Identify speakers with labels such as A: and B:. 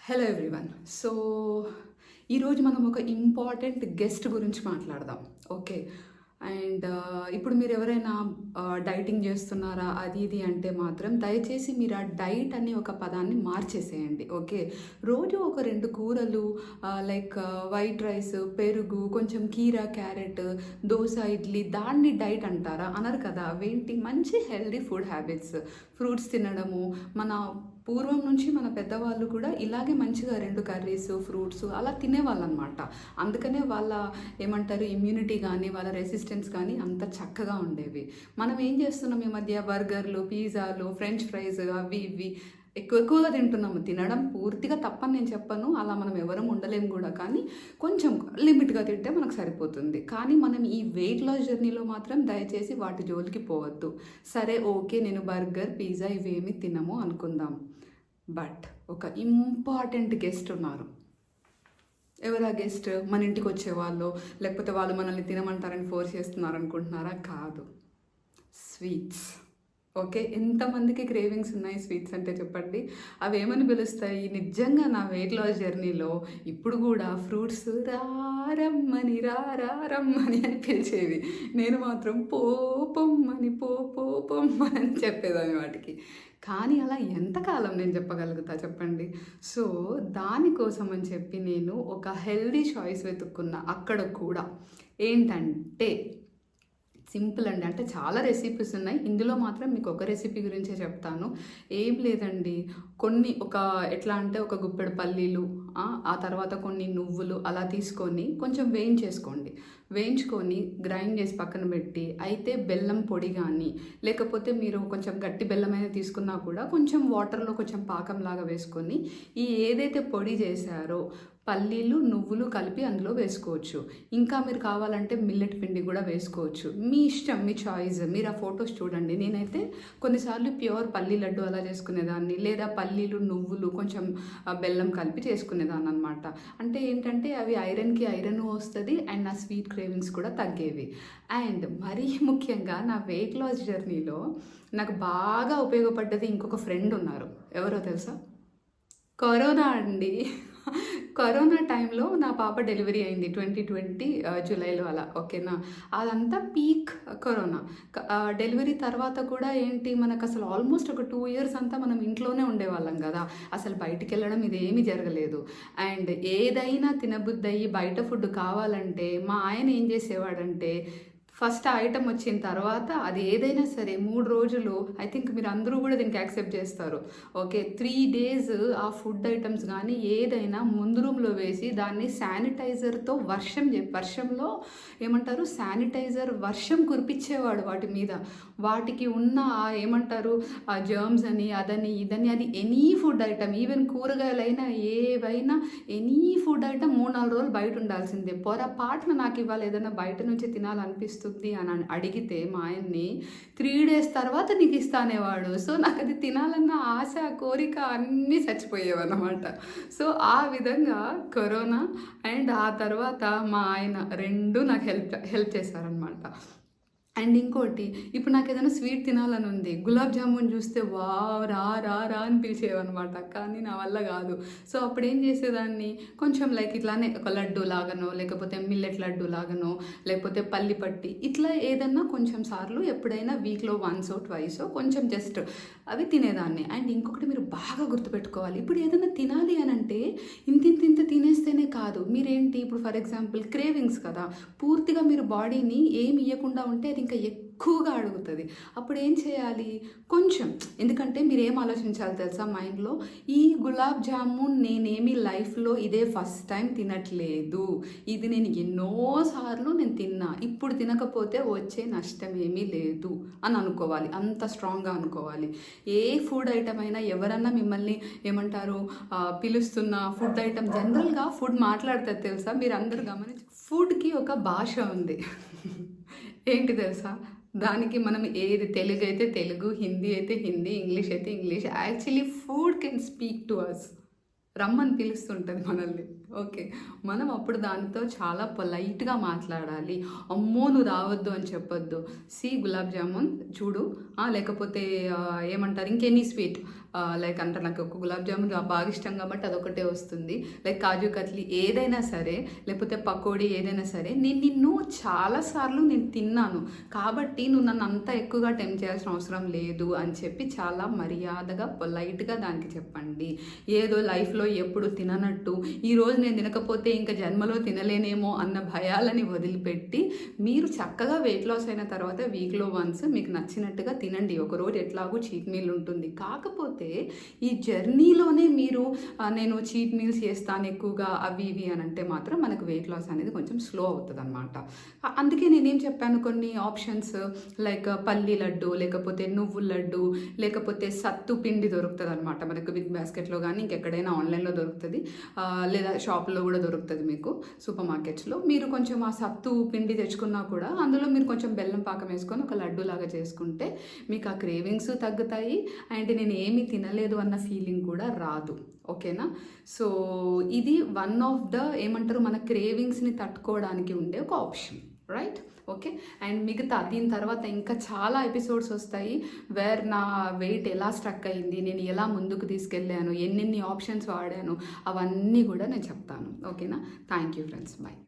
A: Hello everyone. So ఈరోజు మనం ఒక ఇంపార్టెంట్ గెస్ట్ గురించి మాట్లాడదాం. ఓకే. అండ్ ఇప్పుడు మీరు ఎవరైనా డైటింగ్ చేస్తున్నారా అది ఇది అంటే మాత్రం దయచేసి మీరు ఆ డైట్ అనే ఒక పదాన్ని మార్చేసేయండి. ఓకే. రోజు ఒక 2 కూరలు, లైక్ వైట్ రైస్, పెరుగు, కొంచెం కీరా, క్యారెట్, దోస, ఇడ్లీ, దాన్ని డైట్ అంటారా? అనరు కదా. అవేంటి మంచి హెల్దీ ఫుడ్ హ్యాబిట్స్. ఫ్రూట్స్ తినడము, మన పూర్వం నుంచి మన పెద్దవాళ్ళు కూడా ఇలాగే మంచిగా 2 కర్రీస్, ఫ్రూట్స్ అలా తినేవాళ్ళు అనమాట. అందుకనే వాళ్ళ ఏమంటారు ఇమ్యూనిటీ కానీ వాళ్ళ రెసిస్టెన్స్ కానీ అంత చక్కగా ఉండేవి. మనం ఏం చేస్తున్నాం ఈ మధ్య? బర్గర్లు, పిజ్జాలు, ఫ్రెంచ్ ఫ్రైస్ అవి ఇవి ఎక్కువగా తింటున్నాము. తినడం పూర్తిగా తప్పని నేను చెప్పను, అలా మనం ఎవరం ఉండలేము కూడా. కానీ కొంచెం లిమిట్గా తింటే మనకు సరిపోతుంది. కానీ మనం ఈ వెయిట్ లాస్ జర్నీలో మాత్రం దయచేసి వాటి జోలికి పోవద్దు. సరే, ఓకే, నేను బర్గర్, పిజ్జా ఇవేమి తినము అనుకుందాం. బట్ ఒక ఇంపార్టెంట్ గెస్ట్ ఉన్నారు. ఎవరా గెస్ట్? మన ఇంటికి వచ్చేవాళ్ళు, లేకపోతే వాళ్ళు మనల్ని తినమంటారని ఫోర్స్ చేస్తున్నారు అనుకుంటున్నారా? కాదు, స్వీట్స్. ఓకే. ఎంతమందికి క్రేవింగ్స్ ఉన్నాయి స్వీట్స్ అంటే చెప్పండి. అవి ఏమని పిలుస్తాయి? నిజంగా నా వెయిట్ లాస్ జర్నీలో ఇప్పుడు కూడా ఫ్రూట్స్ రమ్మని రమ్మని అని పిలిచేవి. నేను మాత్రం పొమ్మని పొమ్మని అని చెప్పేదాన్ని వాటికి. కానీ అలా ఎంతకాలం నేను చెప్పగలుగుతా చెప్పండి? సో దానికోసం అని చెప్పి నేను ఒక హెల్దీ చాయిస్ వెతుక్కున్నా. అక్కడ కూడా ఏంటంటే సింపుల్ అండి. అంటే చాలా రెసిపీస్ ఉన్నాయి, ఇందులో మాత్రం మీకు ఒక రెసిపీ గురించే చెప్తాను. ఏం లేదండి, ఎట్లా అంటే ఒక గుప్పెడు పల్లీలు, ఆ తర్వాత కొన్ని నువ్వులు అలా తీసుకొని కొంచెం వేయించుకొని గ్రైండ్ చేసి పక్కన పెట్టి, అయితే బెల్లం పొడి కానీ లేకపోతే మీరు కొంచెం గట్టి బెల్లమైనా తీసుకున్నా కూడా కొంచెం వాటర్లో కొంచెం పాకంలాగా వేసుకొని ఈ ఏదైతే పొడి చేశారో పల్లీలు, నువ్వులు కలిపి అందులో వేసుకోవచ్చు. ఇంకా మీరు కావాలంటే మిల్లెట్ పిండి కూడా వేసుకోవచ్చు. మీ ఇష్టం, మీ చాయిస్. మీరు ఆ ఫొటోస్ చూడండి. నేనైతే కొన్నిసార్లు ప్యూర్ పల్లీ లడ్డు అలా చేసుకునేదాన్ని, లేదా పల్లీలు, నువ్వులు, కొంచెం బెల్లం కలిపి చేసుకునేదాన్ని అనమాట. అంటే ఏంటంటే అవి ఐరన్కి ఐరన్ వస్తుంది అండ్ నా స్వీట్ క్రేవింగ్స్ కూడా తగ్గేవి. అండ్ మరీ ముఖ్యంగా నా వెయిట్ లాస్ జర్నీలో నాకు బాగా ఉపయోగపడ్డది ఇంకొక ఫ్రెండ్ ఉన్నారు. ఎవరో తెలుసా? కరోనా అండి. కరోనా టైంలో నా పాప డెలివరీ అయింది 2020 జూలైలో అలా. ఓకేనా. అదంతా పీక్ కరోనా. డెలివరీ తర్వాత కూడా ఏంటి, మనకు అసలు ఆల్మోస్ట్ ఒక 2 ఇయర్స్ అంతా మనం ఇంట్లోనే ఉండేవాళ్ళం కదా. అసలు బయటికి వెళ్ళడం ఇదేమీ జరగలేదు. అండ్ ఏదైనా తినబుద్దయ్యి బయట ఫుడ్ కావాలంటే మా ఆయన ఏం చేసేవాడంటే, ఫస్ట్ ఐటమ్ వచ్చిన తర్వాత అది ఏదైనా సరే 3 రోజులు, ఐ థింక్ మీరు అందరూ కూడా దీనికి యాక్సెప్ట్ చేస్తారు. ఓకే, 3 days ఆ ఫుడ్ ఐటమ్స్ కానీ ఏదైనా ముందు రూమ్లో వేసి దాన్ని శానిటైజర్తో వర్షంలో ఏమంటారు శానిటైజర్ వర్షం కురిపించేవాడు వాటి మీద. వాటికి ఉన్న ఏమంటారు ఆ జర్మ్స్ అని అదని ఇదని, అది ఎనీ ఫుడ్ ఐటమ్, ఈవెన్ కూరగాయలైనా ఏవైనా ఎనీ ఫుడ్ ఐటమ్ 3-4 రోజులు బయట ఉండాల్సిందే. పొరపాటున నాకు ఇవాళ ఏదైనా బయట నుంచి తినాలనిపిస్తుంది అని అడిగితే మా ఆయన్ని 3 days తర్వాత నీకు ఇస్తానేవాడు. సో నాకు అది తినాలన్న ఆశ, కోరిక అన్నీ చచ్చిపోయేవన్నమాట. సో ఆ విధంగా కరోనా అండ్ ఆ తర్వాత మా ఆయన 2 నాకు హెల్ప్ చేశారనమాట. అండ్ ఇంకోటి, ఇప్పుడు నాకు ఏదైనా స్వీట్ తినాలని ఉంది, గులాబ్ జామున్ చూస్తే వావ్ రా రా రా అని పిలిచేవన్నమాట. కానీ నా వల్ల కాదు. సో అప్పుడు ఏం చేసేదాన్ని, కొంచెం లైక్ ఇట్లానే ఒక లడ్డు లాగానో, లేకపోతే మిల్లెట్ లడ్డు లాగానో, లేకపోతే పల్లి పట్టి, ఇట్లా ఏదన్నా కొంచెం సార్లు ఎప్పుడైనా వీక్లో 1 or 2 కొంచెం జస్ట్ అవి తినేదాన్ని. అండ్ ఇంకొకటి మీరు బాగా గుర్తుపెట్టుకోవాలి, ఇప్పుడు ఏదైనా తినాలి అని అంటే ఇంత తినేస్తేనే కాదు. మీరేంటి ఇప్పుడు ఫర్ ఎగ్జాంపుల్ క్రేవింగ్స్ కదా, పూర్తిగా మీరు బాడీని ఏమి ఇవ్వకుండా ఉంటే అది ఇంకా ఎక్కువగా అడుగుతుంది. అప్పుడు ఏం చేయాలి, కొంచెం, ఎందుకంటే మీరు ఏం ఆలోచించాలి తెలుసా మైండ్లో, ఈ గులాబ్ జామున్ నేనేమి లైఫ్లో ఇదే ఫస్ట్ టైం తినట్లేదు, ఇది నేను ఎన్నోసార్లు తిన్నా, ఇప్పుడు తినకపోతే వచ్చే నష్టం ఏమీ లేదు అని అనుకోవాలి. అంత స్ట్రాంగ్గా అనుకోవాలి. ఏ ఫుడ్ ఐటమ్ అయినా ఎవరన్నా మిమ్మల్ని ఏమంటారు పిలుస్తున్న ఫుడ్ ఐటమ్, జనరల్గా ఫుడ్ మాట్లాడుతుంది తెలుసా, మీరు అందరూ గమనించి, ఫుడ్కి ఒక భాష ఉంది. ఏంటి తెలుసా? దానికి మనం ఏది తెలుగు అయితే తెలుగు, హిందీ అయితే హిందీ, ఇంగ్లీష్ అయితే English. Actually food can speak to us. రమ్మని పిలుస్తుంటుంది మనల్ని. ఓకే, మనం అప్పుడు దానితో చాలా పొలైట్గా మాట్లాడాలి. అమ్మో నువ్వు రావద్దు అని చెప్పొద్దు. గులాబ్ జామున్ చూడు, లేకపోతే ఏమంటారు ఇంకెనీ స్వీట్, లైక్ అంటే నాకు ఒక గులాబ్ జామున్ బాగా ఇష్టం కాబట్టి అదొకటే వస్తుంది. లైక్ కాజు కత్లీ ఏదైనా సరే, లేకపోతే పకోడీ ఏదైనా సరే, నిన్ను చాలా సార్లు నేను తిన్నాను కాబట్టి నువ్వు నన్ను అంత ఎక్కువగా టెంప్ట్ చేయాల్సిన అవసరం లేదు అని చెప్పి చాలా మర్యాదగా పొలైట్గా దానికి చెప్పండి. ఏదో లైఫ్లో ఎప్పుడు తిననట్టు ఈరోజు నేను తినకపోతే ఇంకా జన్మలో తినలేనేమో అన్న భయాలని వదిలిపెట్టి మీరు చక్కగా వెయిట్ లాస్ అయిన తర్వాత వీక్లో వన్స్ మీకు నచ్చినట్టుగా తినండి. ఒకరోజు ఎట్లాగో చీట్ మీల్ ఉంటుంది. కాకపోతే ఈ జర్నీలోనే మీరు నేను చీట్ మీల్స్ చేస్తాను ఎక్కువగా అవి ఇవి అని అంటే మాత్రం మనకు వెయిట్ లాస్ అనేది కొంచెం స్లో అవుతుంది అనమాట. అందుకే నేనేం చెప్పాను, కొన్ని ఆప్షన్స్ లైక్ పల్లి లడ్డు, లేకపోతే నువ్వుల లడ్డు, లేకపోతే సత్తు పిండి దొరుకుతుంది అనమాట మనకు బిగ్ బాస్కెట్లో కానీ ఇంకెక్కడైనా ఆన్లైన్లో దొరుకుతుంది, లేదా షాప్లో కూడా దొరుకుతుంది మీకు సూపర్ మార్కెట్స్లో. మీరు కొంచెం ఆ సత్తు పిండి తెచ్చుకున్నా కూడా అందులో మీరు కొంచెం బెల్లం పాకం వేసుకొని ఒక లడ్డు లాగా చేసుకుంటే మీకు ఆ క్రేవింగ్స్ తగ్గుతాయి అండ్ నేను ఏమీ తినలేదు అన్న ఫీలింగ్ కూడా రాదు. ఓకేనా? సో ఇది వన్ ఆఫ్ ద ఏమంటారు మన క్రేవింగ్స్ని తట్టుకోవడానికి ఉండే ఒక ఆప్షన్, రైట్? ఓకే. అండ్ మిగతా దీని తర్వాత ఇంకా చాలా ఎపిసోడ్స్ వస్తాయి వేర్ నా వెయిట్ ఎలా స్ట్రక్ అయింది, నేను ఎలా ముందుకు తీసుకెళ్ళాను, ఎన్నెన్ని ఆప్షన్స్ వాడాను, అవన్నీ కూడా నేను చెప్తాను. ఓకేనా? Thank you friends, bye.